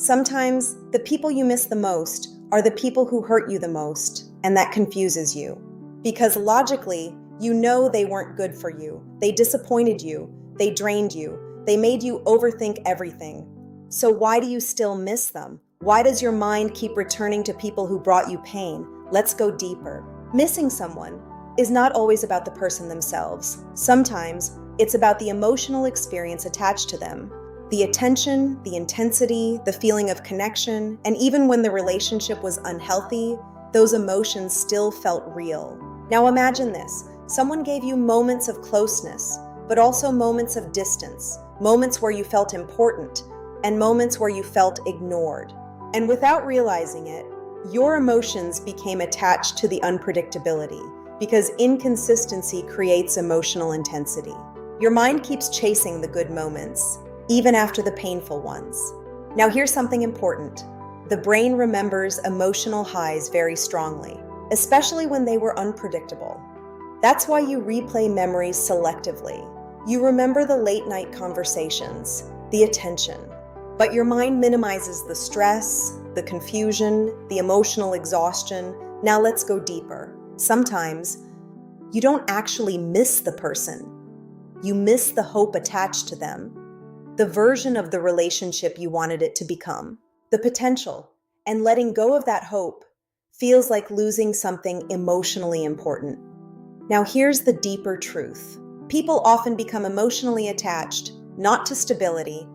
Sometimes the people you miss the most are the people who hurt you the most, and that confuses you. Because logically, you know they weren't good for you. They disappointed you. They drained you. They made you overthink everything. So why do you still miss them? Why does your mind keep returning to people who brought you pain? Let's go deeper. Missing someone is not always about the person themselves. Sometimes it's about the emotional experience attached to them. The attention, the intensity, the feeling of connection, and even when the relationship was unhealthy, those emotions still felt real. Now imagine this. Someone gave you moments of closeness, but also moments of distance, moments where you felt important, and moments where you felt ignored. And without realizing it, your emotions became attached to the unpredictability, because inconsistency creates emotional intensity. Your mind keeps chasing the good moments, even after the painful ones. Now here's something important. The brain remembers emotional highs very strongly, especially when they were unpredictable. That's why you replay memories selectively. You remember the late-night conversations, the attention, but your mind minimizes the stress, the confusion, the emotional exhaustion. Now let's go deeper. Sometimes you don't actually miss the person. You miss the hope attached to them, the version of the relationship you wanted it to become, the potential. And letting go of that hope feels like losing something emotionally important. Now here's the deeper truth. People often become emotionally attached, not to stability,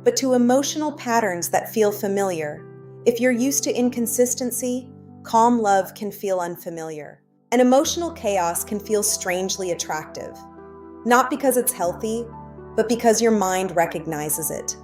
but to emotional patterns that feel familiar. If you're used to inconsistency, calm love can feel unfamiliar. And emotional chaos can feel strangely attractive. Not because it's healthy, but because your mind recognizes it.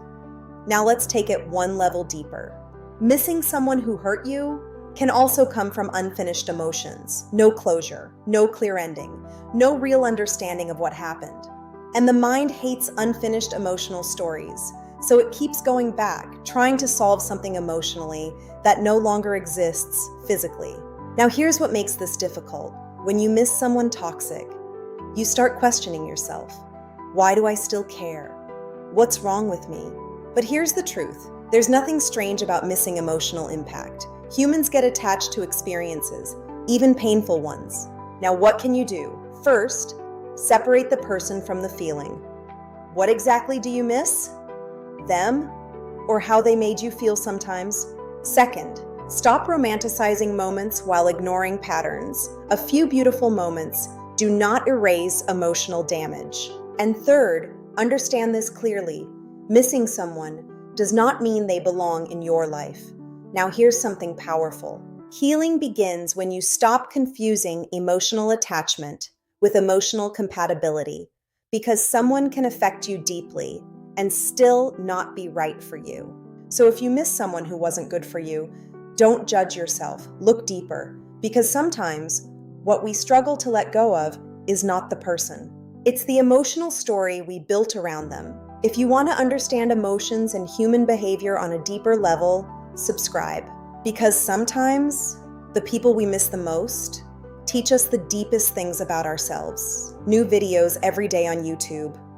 Now let's take it one level deeper. Missing someone who hurt you can also come from unfinished emotions. No closure, no clear ending, no real understanding of what happened. And the mind hates unfinished emotional stories, so it keeps going back, trying to solve something emotionally that no longer exists physically. Now here's what makes this difficult. When you miss someone toxic, you start questioning yourself. Why do I still care? What's wrong with me? But here's the truth. There's nothing strange about missing emotional impact. Humans get attached to experiences, even painful ones. Now what can you do? First, separate the person from the feeling. What exactly do you miss? Them? Or how they made you feel sometimes? Second, stop romanticizing moments while ignoring patterns. A few beautiful moments do not erase emotional damage. And third, understand this clearly. Missing someone does not mean they belong in your life. Now here's something powerful. Healing begins when you stop confusing emotional attachment with emotional compatibility, because someone can affect you deeply and still not be right for you. So if you miss someone who wasn't good for you, don't judge yourself. Look deeper, because sometimes what we struggle to let go of is not the person. It's the emotional story we built around them. If you want to understand emotions and human behavior on a deeper level, subscribe. Because sometimes the people we miss the most teach us the deepest things about ourselves. New videos every day on YouTube.